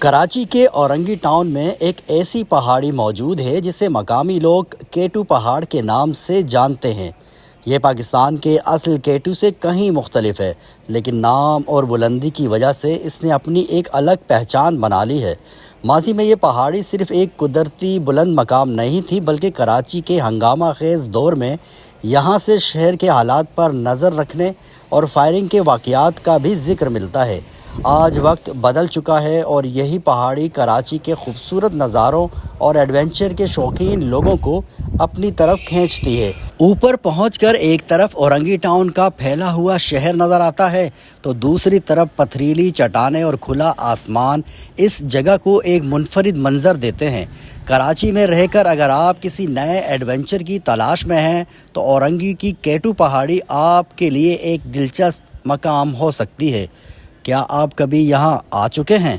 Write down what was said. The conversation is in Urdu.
کراچی کے اورنگی ٹاؤن میں ایک ایسی پہاڑی موجود ہے جسے مقامی لوگ کیٹو پہاڑ کے نام سے جانتے ہیں۔ یہ پاکستان کے اصل کیٹو سے کہیں مختلف ہے، لیکن نام اور بلندی کی وجہ سے اس نے اپنی ایک الگ پہچان بنا لی ہے۔ ماضی میں یہ پہاڑی صرف ایک قدرتی بلند مقام نہیں تھی، بلکہ کراچی کے ہنگامہ خیز دور میں یہاں سے شہر کے حالات پر نظر رکھنے اور فائرنگ کے واقعات کا بھی ذکر ملتا ہے۔ آج وقت بدل چکا ہے اور یہی پہاڑی کراچی کے خوبصورت نظاروں اور ایڈونچر کے شوقین لوگوں کو اپنی طرف کھینچتی ہے۔ اوپر پہنچ کر ایک طرف اورنگی ٹاؤن کا پھیلا ہوا شہر نظر آتا ہے تو دوسری طرف پتھریلی چٹانیں اور کھلا آسمان اس جگہ کو ایک منفرد منظر دیتے ہیں۔ کراچی میں رہ کر اگر آپ کسی نئے ایڈونچر کی تلاش میں ہیں تو اورنگی کی کیٹو پہاڑی آپ کے لیے ایک دلچسپ مقام ہو سکتی ہے۔ کیا آپ کبھی یہاں آ چکے ہیں؟